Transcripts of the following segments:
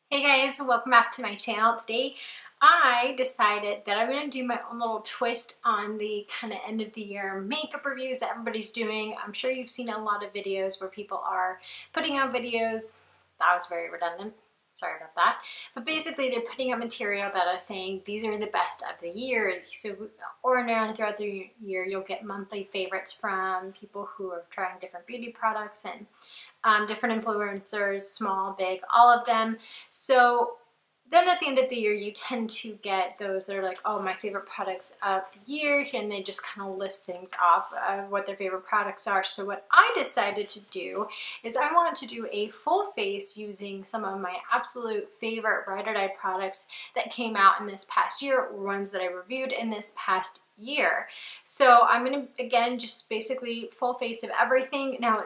Hey guys, welcome back to my channel. Today I decided that I'm going to do my own little twist on the kind of end of the year makeup reviews that everybody's doing. I'm sure you've seen a lot of videos where people are putting out videos. That was very redundant. Sorry about that. But basically they're putting out material that is saying these are the best of the year. So ordinarily throughout the year you'll get monthly favorites from people who are trying different beauty products and different influencers, small, big, all of them. So then at the end of the year, you tend to get those that are like, oh, my favorite products of the year, and they just kind of list things off of what their favorite products are. So what I decided to do is I wanted to do a full face using some of my absolute favorite Ride or Die products that came out in this past year, or ones that I reviewed in this past year. So I'm going to, again, just basically full face of everything. Now,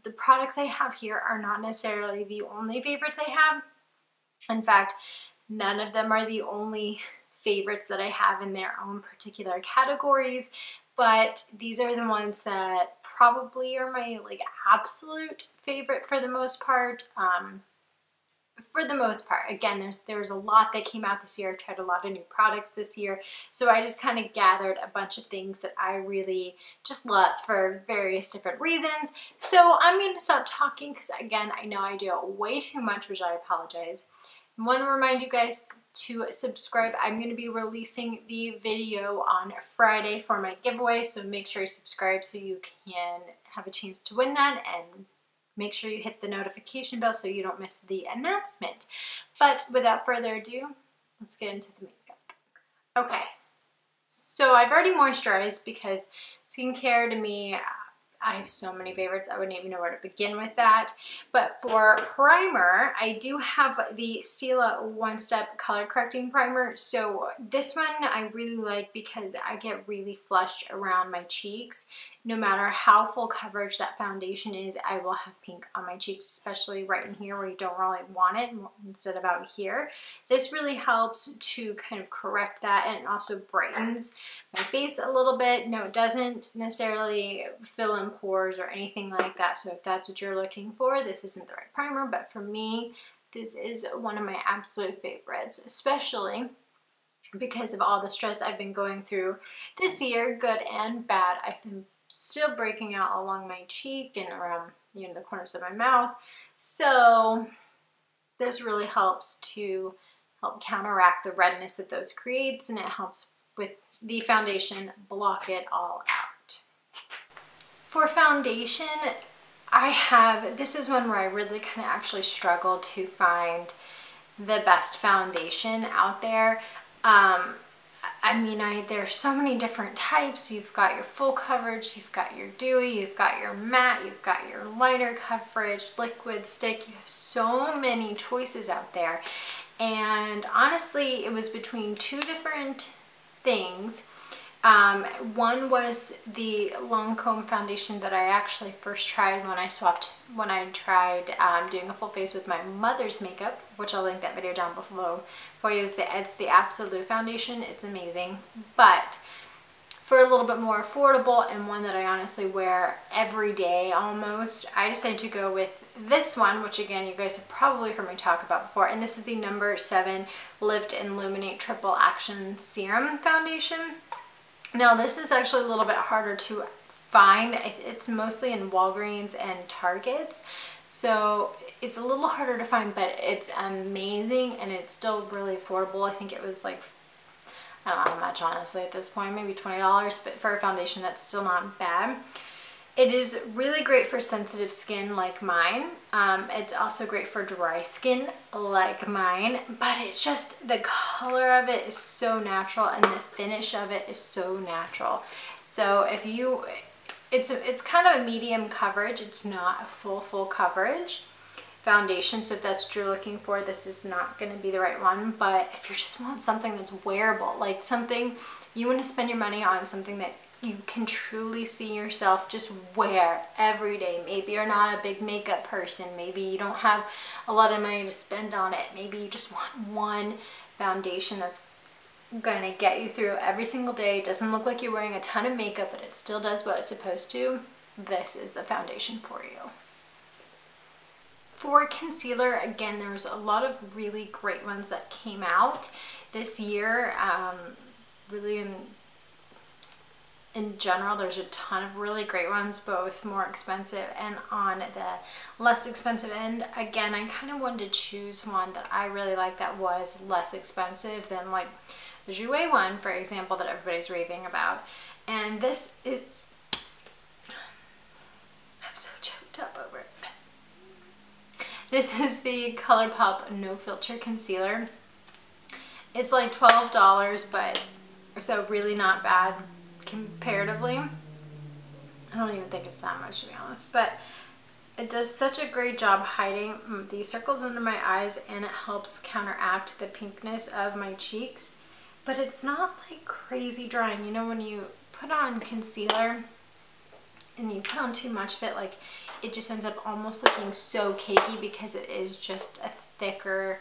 the products I have here are not necessarily the only favorites I have. In fact, none of them are the only favorites that I have in their own particular categories, but these are the ones that probably are my absolute favorite for the most part. Again, there's a lot that came out this year. I've tried a lot of new products this year, so I just kind of gathered a bunch of things that I really just love for various different reasons. So I'm going to stop talking because, again, I know I do it way too much, which I apologize. I want to remind you guys to subscribe. I'm going to be releasing the video on Friday for my giveaway, so make sure you subscribe so you can have a chance to win that, and make sure you hit the notification bell so you don't miss the announcement. But without further ado, let's get into the makeup. Okay, so I've already moisturized because skincare to me, I have so many favorites, I wouldn't even know where to begin with that. But for primer, I do have the Stila One Step Color Correcting Primer. So this one I really like because I get really flushed around my cheeks. No matter how full coverage that foundation is, I will have pink on my cheeks, especially right in here where you don't really want it, instead of out here. This really helps to kind of correct that, and it also brightens my face a little bit. No, it doesn't necessarily fill in pores or anything like that. So if that's what you're looking for, this isn't the right primer. But for me, this is one of my absolute favorites, especially because of all the stress I've been going through this year, good and bad. I've been still breaking out along my cheek and around, you know, the corners of my mouth. So this really helps to help counteract the redness that those creates, and it helps with the foundation block it all out. For foundation, this is one where I really kind of actually struggle to find the best foundation out there. There's so many different types. You've got your full coverage, you've got your dewy, you've got your matte, you've got your lighter coverage, liquid, stick. You have so many choices out there. And honestly, it was between two different things. One was the Lancome foundation that I actually first tried when I tried doing a full face with my mother's makeup, which I'll link that video down below for you. It's the Absolute foundation. It's amazing, but for a little bit more affordable and one that I honestly wear every day almost, I decided to go with this one, which again, you guys have probably heard me talk about before, and this is the No. 7 Lift and Illuminate Triple Action Serum Foundation. Now this is actually a little bit harder to find. It's mostly in Walgreens and Targets, so it's a little harder to find, but it's amazing and it's still really affordable. I think it was like, I don't know how much honestly at this point, maybe $20, but for a foundation that's still not bad. It is really great for sensitive skin like mine. It's also great for dry skin like mine, but it's just, the color of it is so natural and the finish of it is so natural. So if you, it's kind of a medium coverage. It's not a full coverage foundation. So if that's what you're looking for, this is not going to be the right one. But if you just want something that's wearable, like something you want to spend your money on, something that you can truly see yourself just wear every day. Maybe you're not a big makeup person. Maybe you don't have a lot of money to spend on it. Maybe you just want one foundation that's gonna get you through every single day. It doesn't look like you're wearing a ton of makeup, but it still does what it's supposed to. This is the foundation for you. For concealer, again, there's a lot of really great ones that came out this year. Really in general, there's a ton of really great ones, both more expensive and on the less expensive end. Again, I kind of wanted to choose one that I really like that was less expensive than like the Jouer one, for example, that everybody's raving about. And this is, I'm so choked up over it. This is the ColourPop No Filter Concealer. It's like $12, but so really not bad comparatively. I don't even think it's that much, to be honest, but it does such a great job hiding the circles under my eyes, and it helps counteract the pinkness of my cheeks, but it's not like crazy drying. You know, when you put on concealer and you put on too much of it, like it just ends up almost looking so cakey because it is just a thicker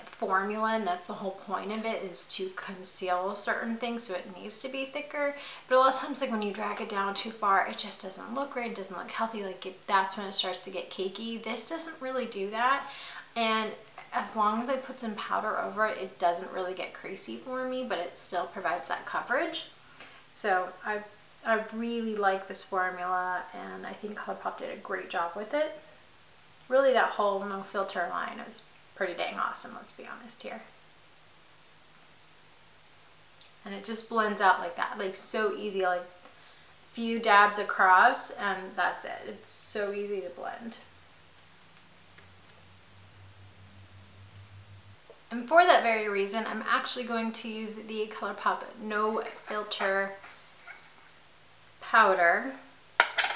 formula, and that's the whole point of it, is to conceal certain things, so it needs to be thicker. But a lot of times, like when you drag it down too far, it just doesn't look great, it doesn't look healthy, like that's when it starts to get cakey. This doesn't really do that, and as long as I put some powder over it, it doesn't really get creasy for me, but it still provides that coverage. So I really like this formula, and I think ColourPop did a great job with it. Really, that whole no filter line is pretty dang awesome, let's be honest here. And it just blends out like that, like so easy, like few dabs across and that's it. It's so easy to blend. And for that very reason, I'm actually going to use the ColourPop No Filter powder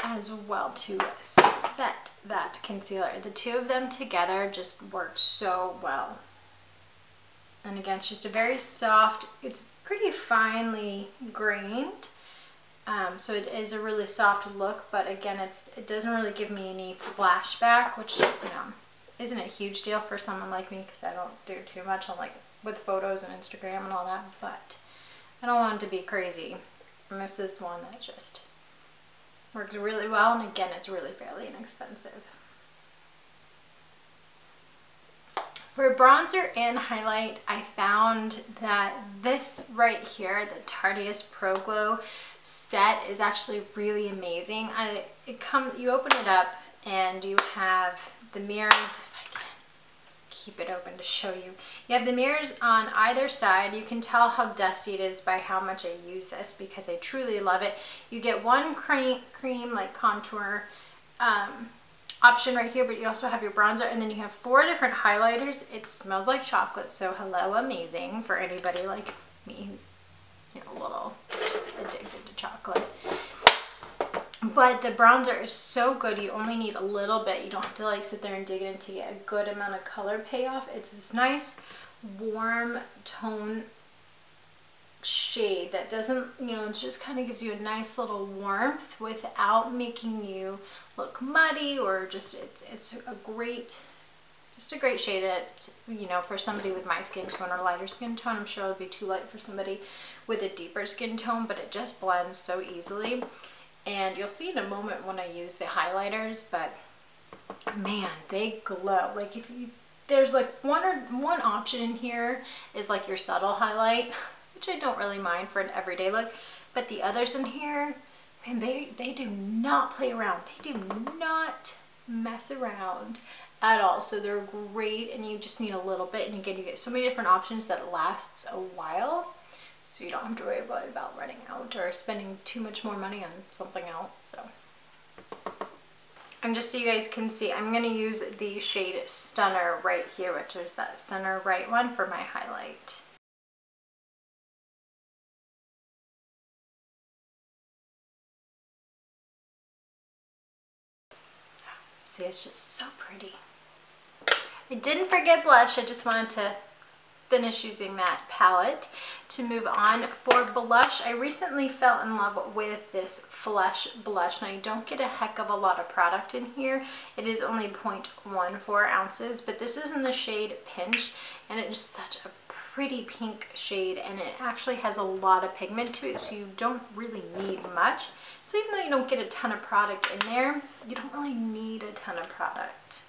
as well to set that concealer. The two of them together just work so well. And again, it's just a very soft, it's pretty finely grained, so it is a really soft look, but again, it doesn't really give me any flashback, which, you know, isn't a huge deal for someone like me because I don't do too much on like with photos and Instagram and all that, but I don't want it to be crazy. And this is one that just works really well, and again, it's really fairly inexpensive. For bronzer and highlight, I found that this right here, the Tarteist Pro Glow set, is actually really amazing. You open it up and you have the mirrors. If I can keep it open to show you. You have the mirrors on either side. You can tell how dusty it is by how much I use this because I truly love it. You get one cream like contour option right here, but you also have your bronzer, and then you have 4 different highlighters. It smells like chocolate, so hello, amazing for anybody like me who's, you know, a little addicted to chocolate. But the bronzer is so good. You only need a little bit. You don't have to like sit there and dig in to get a good amount of color payoff. It's this nice warm tone shade that doesn't, you know, it just kind of gives you a nice little warmth without making you look muddy, or just it's a great, just a great shade that, you know, for somebody with my skin tone or lighter skin tone, I'm sure it would be too light for somebody with a deeper skin tone, but it just blends so easily. And you'll see in a moment when I use the highlighters, but man, they glow. Like if you, there's like one option in here is like your subtle highlight, which I don't really mind for an everyday look, but the others in here, man, they do not play around. They do not mess around at all. So they're great, and you just need a little bit, and again, you get so many different options that it lasts a while. So you don't have to worry about running out or spending too much more money on something else. So, and just so you guys can see, I'm going to use the shade Stunner right here, which is that center right one, for my highlight. See, it's just so pretty. I didn't forget blush. I just wanted to finish using that palette to move on. For blush, I recently fell in love with this Flush blush. Now, you don't get a heck of a lot of product in here. It is only 0.14 ounces, but this is in the shade Pinch, and it is such a pretty pink shade, and it actually has a lot of pigment to it, so you don't really need much. So even though you don't get a ton of product in there, you don't really need a ton of product.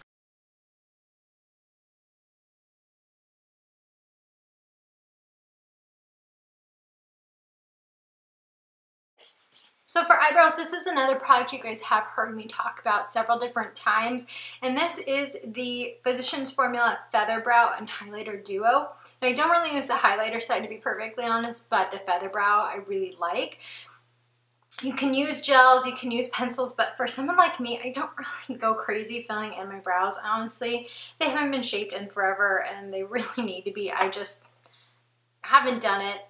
So for eyebrows, this is another product you guys have heard me talk about several different times, and this is the Physicians Formula Feather Brow and Highlighter Duo. And I don't really use the highlighter side, to be perfectly honest, but the Feather Brow I really like. You can use gels, you can use pencils, but for someone like me, I don't really go crazy filling in my brows. Honestly, they haven't been shaped in forever and they really need to be. I just haven't done it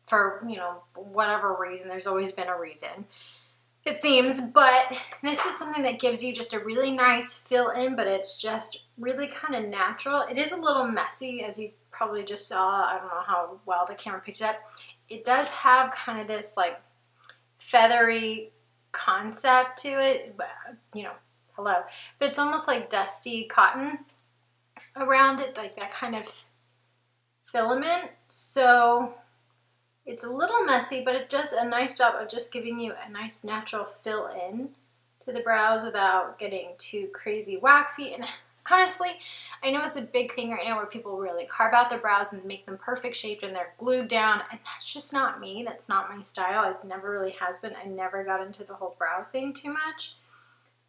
for, you know, whatever reason. There's always been a reason, it seems, but this is something that gives you just a really nice fill in, but it's just really kind of natural. It is a little messy, as you probably just saw. I don't know how well the camera picked it up. It does have kind of this like feathery concept to it, but, you know, hello, but it's almost like dusty cotton around it, like that kind of filament. So it's a little messy, but it does a nice job of just giving you a nice natural fill in to the brows without getting too crazy waxy. And honestly, I know it's a big thing right now where people really carve out their brows and make them perfect shaped and they're glued down, and that's just not me. That's not my style. It never really has been. I never got into the whole brow thing too much.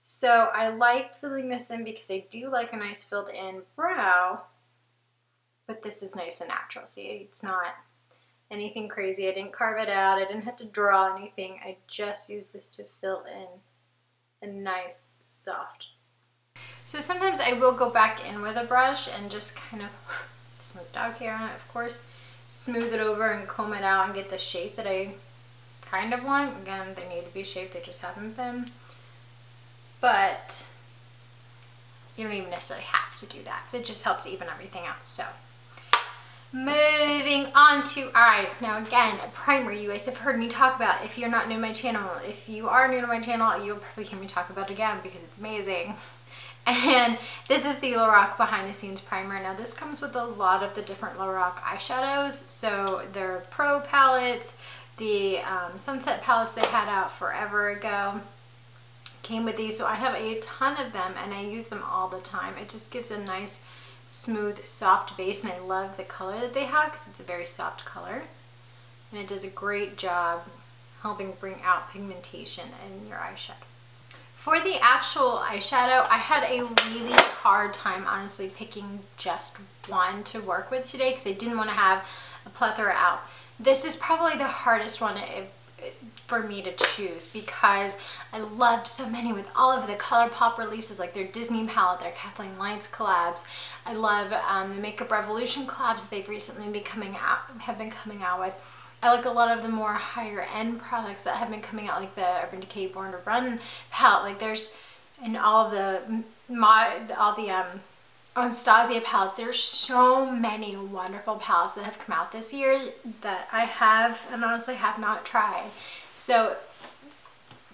So I like filling this in because I do like a nice filled in brow, but this is nice and natural. See, it's not anything crazy. I didn't carve it out. I didn't have to draw anything. I just used this to fill in a nice soft. So sometimes I will go back in with a brush and just kind of, this one's dog hair on it, of course, smooth it over and comb it out and get the shape that I kind of want. Again, they need to be shaped, they just haven't been. But you don't even necessarily have to do that. It just helps even everything out. So moving on to eyes. Now again, a primer you guys have heard me talk about. If you're not new to my channel, if you are new to my channel, you'll probably hear me talk about it again because it's amazing. And this is the Lorac Behind the Scenes Primer. Now this comes with a lot of the different Lorac eyeshadows. So their Pro palettes, the Sunset palettes they had out forever ago came with these. So I have a ton of them and I use them all the time. It just gives a nice smooth soft base, and I love the color that they have because it's a very soft color and it does a great job helping bring out pigmentation in your eyeshadow. For the actual eyeshadow, I had a really hard time honestly picking just one to work with today because I didn't want to have a plethora out. This is probably the hardest one for me to choose because I loved so many with all of the ColourPop releases, like their Disney palette, their Kathleen Lights collabs. I love the Makeup Revolution collabs they've recently been coming out with. I like a lot of the more higher end products that have been coming out, like the Urban Decay Born to Run palette. Like there's, and all the Anastasia palettes. There's so many wonderful palettes that have come out this year that I have and honestly have not tried. So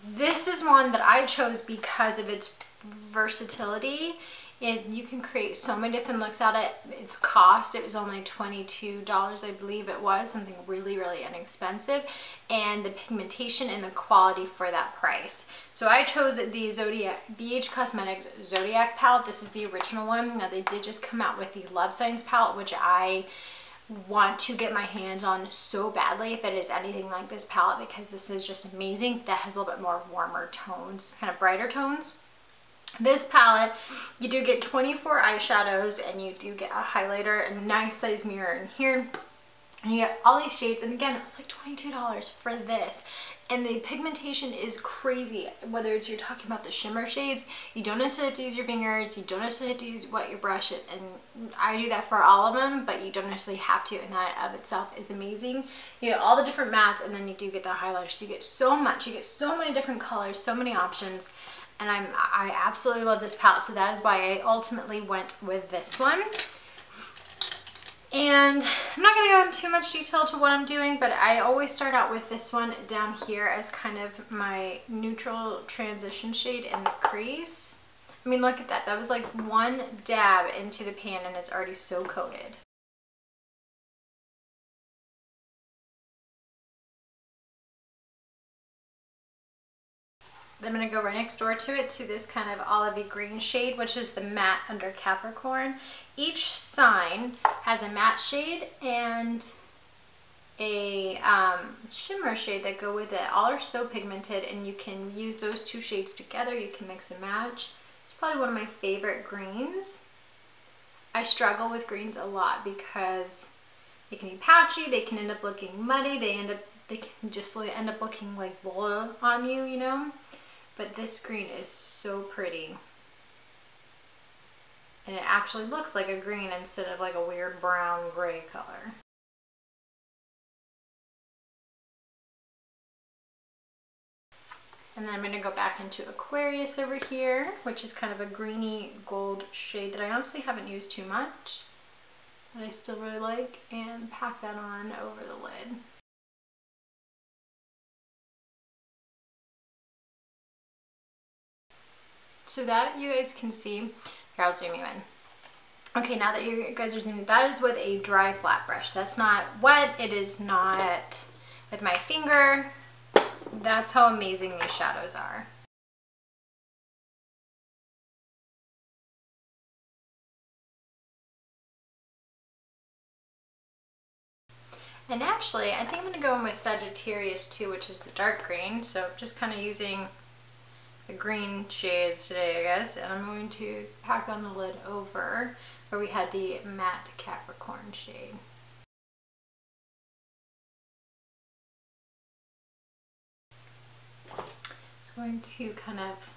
this is one that I chose because of its versatility. You can create so many different looks out of it. Its cost, it was only $22, I believe it was, something really, really inexpensive. And the pigmentation and the quality for that price. So I chose the Zodiac, BH Cosmetics Zodiac palette. This is the original one. Now they did just come out with the Love Signs palette, which I want to get my hands on so badly if it is anything like this palette, because this is just amazing. That has a little bit more warmer tones, kind of brighter tones. This palette, you do get 24 eyeshadows and you do get a highlighter, a nice size mirror in here. And you get all these shades, and again, it was like $22 for this. And the pigmentation is crazy. Whether it's you're talking about the shimmer shades, you don't necessarily have to use your fingers, you don't necessarily have to wet your brush, and I do that for all of them, but you don't necessarily have to, and that of itself is amazing. You get all the different mattes, and then you do get the highlighters. So you get so much, you get so many different colors, so many options. And I absolutely love this palette, so that is why I ultimately went with this one. And I'm not going to go into too much detail to what I'm doing, but I always start out with this one down here as kind of my neutral transition shade in the crease. I mean, look at that. That was like one dab into the pan and it's already so coated. I'm going to go right next door to it, to this kind of olivey green shade, which is the matte under Capricorn. Each sign has a matte shade, and a shimmer shade that go with it. All are so pigmented, and you can use those two shades together. You can mix and match. It's probably one of my favorite greens. I struggle with greens a lot because they can be patchy, they can end up looking muddy, they can just end up looking like blah on you, you know? But this green is so pretty. And it actually looks like a green instead of like a weird brown gray color. And then I'm going to go back into Aquarius over here, which is kind of a greeny gold shade that I honestly haven't used too much, but I still really like, and pack that on over the lid. So that you guys can see, here I'll zoom you in. Okay, now that you guys are zooming, that is with a dry flat brush. That's not wet, it is not with my finger. That's how amazing these shadows are. And actually, I think I'm going to go in with Sagittarius too, which is the dark green. So just kind of using the green shades today, I guess. And I'm going to pack on the lid over where we had the matte Capricorn shade. Going to kind of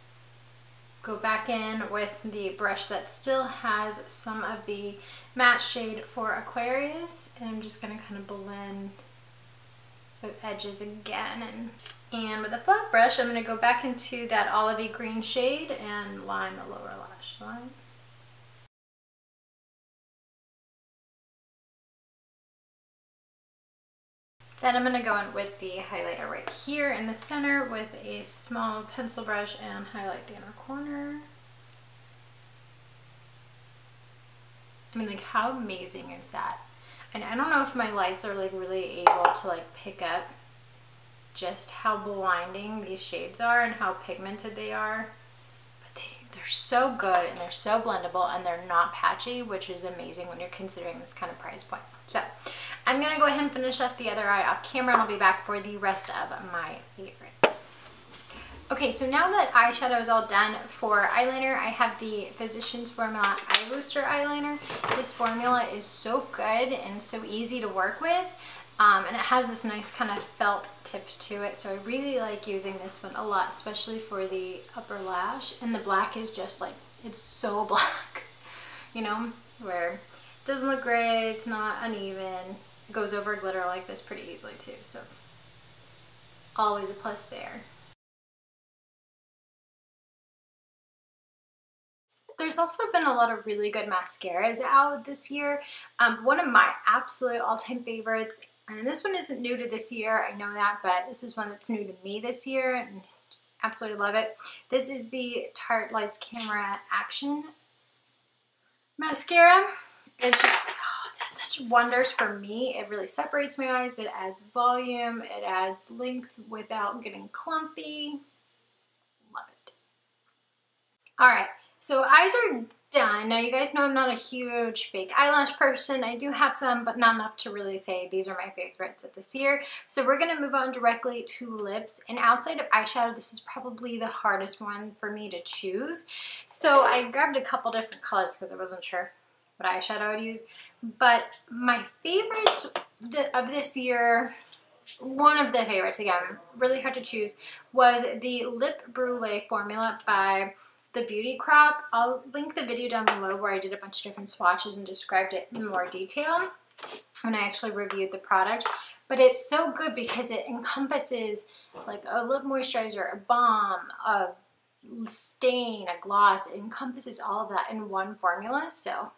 go back in with the brush that still has some of the matte shade for Aquarius, and I'm just going to kind of blend the edges again, and with a flat brush I'm going to go back into that olivey green shade and line the lower lash line. Then I'm going to go in with the highlighter right here in the center with a small pencil brush and highlight the inner corner. I mean, like, how amazing is that? And I don't know if my lights are like really able to like pick up just how blinding these shades are and how pigmented they are. But they're so good, and they're so blendable, and they're not patchy, which is amazing when you're considering this kind of price point. So I'm going to go ahead and finish off the other eye off camera, and I'll be back for the rest of my favorite. Okay, so now that eyeshadow is all done for eyeliner, I have the Physicians Formula Eye Booster Eyeliner. This formula is so good and so easy to work with, and it has this nice kind of felt tip to it, so I really like using this one a lot, especially for the upper lash. And the black is just like, it's so black, you know, where it doesn't look gray, it's not uneven. It goes over glitter like this pretty easily too, so always a plus there. There's also been a lot of really good mascaras out this year. One of my absolute all-time favorites, and this one isn't new to this year, I know that, but this is one that's new to me this year, and I just absolutely love it. This is the Tarte Lights Camera Action Mascara. It's just, oh, it does such wonders for me. It really separates my eyes, it adds volume, it adds length without getting clumpy. Love it. Alright. So eyes are done. Now you guys know I'm not a huge fake eyelash person. I do have some, but not enough to really say these are my favorites of this year. So we're going to move on directly to lips. And outside of eyeshadow, this is probably the hardest one for me to choose. So I grabbed a couple different colors because I wasn't sure what eyeshadow I would use. But my favorites of this year, one of the favorites, again, really hard to choose, was the Lip Brulee formula by The Beauty Crop. I'll link the video down below where I did a bunch of different swatches and described it in more detail when I actually reviewed the product. But it's so good because it encompasses like a lip moisturizer, a balm, a stain, a gloss. It encompasses all of that in one formula, so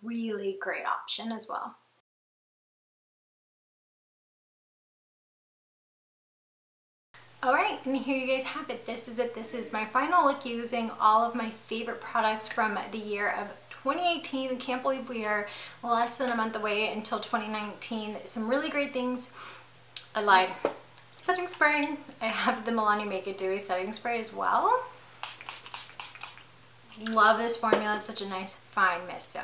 really great option as well. Alright, and here you guys have it. This is it. This is my final look using all of my favorite products from the year of 2018. I can't believe we are less than a month away until 2019. Some really great things. I lied. Setting spray. I have the Milani Make It Dewy setting spray as well. Love this formula. It's such a nice fine mist. So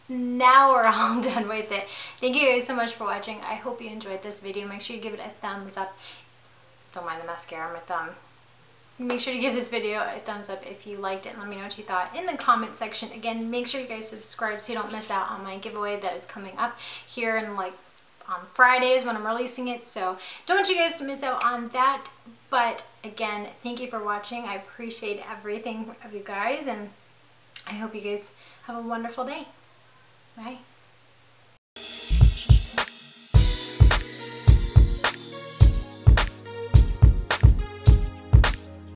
now we're all done with it. Thank you guys so much for watching. I hope you enjoyed this video. Make sure you give it a thumbs up. Don't mind the mascara on my thumb. Make sure to give this video a thumbs up if you liked it, and let me know what you thought in the comment section. Again, make sure you guys subscribe so you don't miss out on my giveaway that is coming up here in like on Fridays when I'm releasing it. So don't want you guys to miss out on that. But again, thank you for watching. I appreciate everything of you guys, and I hope you guys have a wonderful day. Bye.